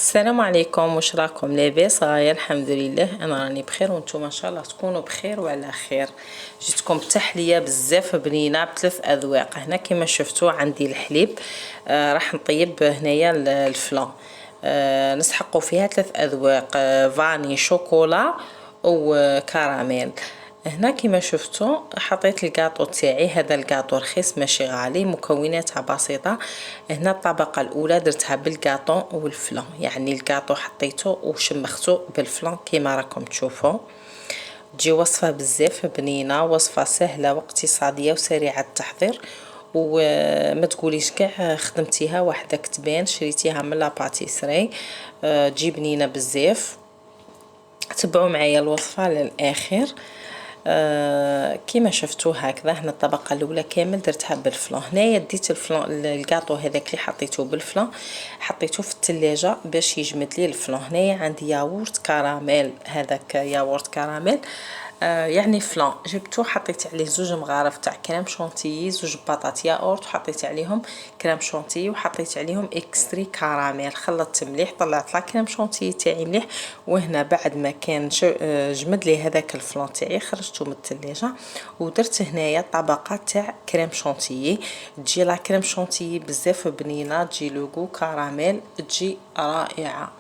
السلام عليكم، واش راكم لاباس؟ غاية الحمد لله، انا راني بخير وانتم ان شاء الله تكونوا بخير وعلى خير. جيتكم بتحليه بزاف بنينه بثلاث اذواق. هنا كما شفتوا عندي الحليب، راح نطيب هنايا الفلان. نسحقوا فيها ثلاث اذواق، فاني شوكولا وكراميل. هنا كما شفتوا حطيت الكاطو تاعي، هذا الكاطو رخيص ماشي غالي، مكوناتها بسيطه. هنا الطبقه الاولى درتها بالكاطو والفلان، يعني الكاطو حطيته وشمخته بالفلان كما راكم تشوفوا. تجي وصفه بزاف بنينه، وصفه سهله واقتصاديه وسريعه التحضير، وما تقوليش كاع خدمتيها وحدك تبان شريتيها من لاباتيسري. تجي بنينه بزاف. تبعوا معايا الوصفه للاخر. كيما شفتوا هكذا. هنا الطبقه الاولى كامل درتها بالفلان. هنايا ديت الفلان الكاطو هذاك اللي حطيته بالفلان، حطيته في الثلاجه باش يجمد لي الفلان. هنايا عندي ياغورت كراميل، هذاك ياغورت كراميل يعني فلان جبته، حطيت عليه زوج مغارف تاع كريم شونتيي، زوج بطاط ياغورت، وحطيت عليهم كريم شونتيي، وحطيت عليهم اكستري كراميل. خلطت مليح، طلعت لا كريم شونتيي تاعي مليح. وهنا بعد ما كان جمد لي هذاك الفلان تاعي خرجته من الثلاجه، ودرت هنايا طبقه تاع كريم شونتيي. تجي لا كريم شونتيي بزاف بنينه، تجي لوغو كراميل، تجي رائعه.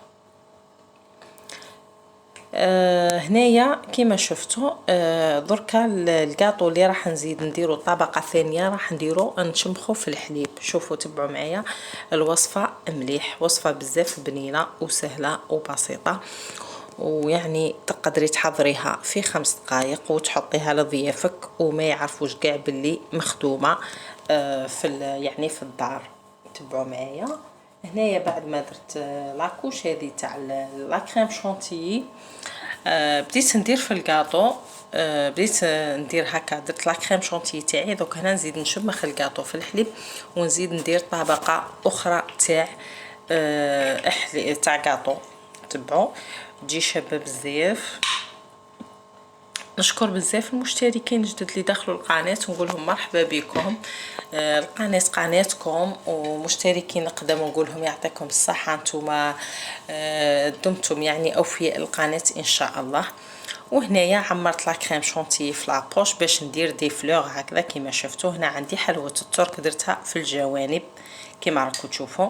هنايا كما شفتوا دركا الكاطو اللي راح نزيد نديرو الطبقه الثانيه راح نديرو نشمخو في الحليب. شوفوا تبعوا معايا الوصفه مليح، وصفه بزاف بنينه وسهله وبسيطه، ويعني تقدري تحضريها في 5 دقائق وتحطيها لضيافك وما يعرفوش كاع باللي مخدومه يعني في الدار. تبعوا معايا. هنايا بعد ما درت لاكوش هذه تاع لا كريم شونتيي، بديت ندير في الكاطو. بديت ندير هكا، درت لا كريم شونتيي تاعي. دوك هنا نزيد نشمخ الكاطو في الحليب، ونزيد ندير طبقه اخرى تاع تاع كاطو. تبعوا تجي شابه بزاف. نشكر بزاف المشتركين الجدد اللي دخلوا القناه، ونقول لهم مرحبا بكم. القناه قناتكم، ومشتركين نقدم نقول لهم يعطيكم الصحه، نتوما دمتم يعني اوفياء القناه ان شاء الله. وهنايا عمرت لا كريم شونتيي في لابوش باش ندير دي فلور هكذا كما شفتوا. هنا عندي حلوه الترك درتها في الجوانب كما راكم تشوفوا.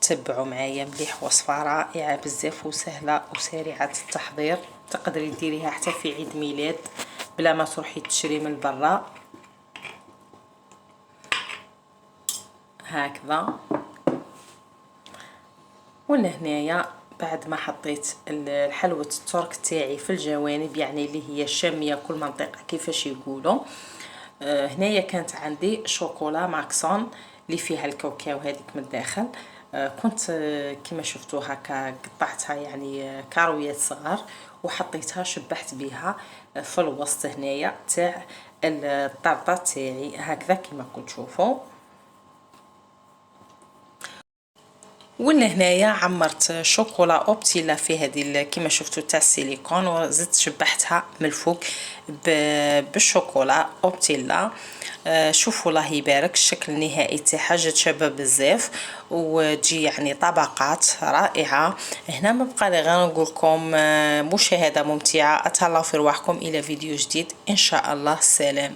تبعوا معايا مليح، وصفه رائعه بزاف وسهله وسريعه التحضير. تقدري ديريها حتى في عيد ميلاد بلا ما تروحي تشري من برا هكذا. ولا هنايا بعد ما حطيت الحلوة الترك تاعي في الجوانب، يعني اللي هي شامية كل منطقة كيفاش يقولوا. هنايا كانت عندي شوكولا ماكسون اللي فيها الكاوكاو هذيك من الداخل. كنت كما شفتوا هكا قطعتها يعني كارويات صغار، وحطيتها شبحت بها في الوسط هنايا تاع الطرطه تاعي هكذا كما كنت تشوفوا. ولا هنايا عمرت شوكولا اوبتيلا في هذه كما شفتوا تاع السيليكون، وزدت شبحتها من الفوق بالشوكولا اوبتيلا. شوفوا الله يبارك الشكل النهائي تاعها، جات شابه بزاف وتجي يعني طبقات رائعه. هنا ما بقى لي غير نقول لكم مشاهده ممتعه. اتهلاو في رواحكم الى فيديو جديد ان شاء الله. سلام.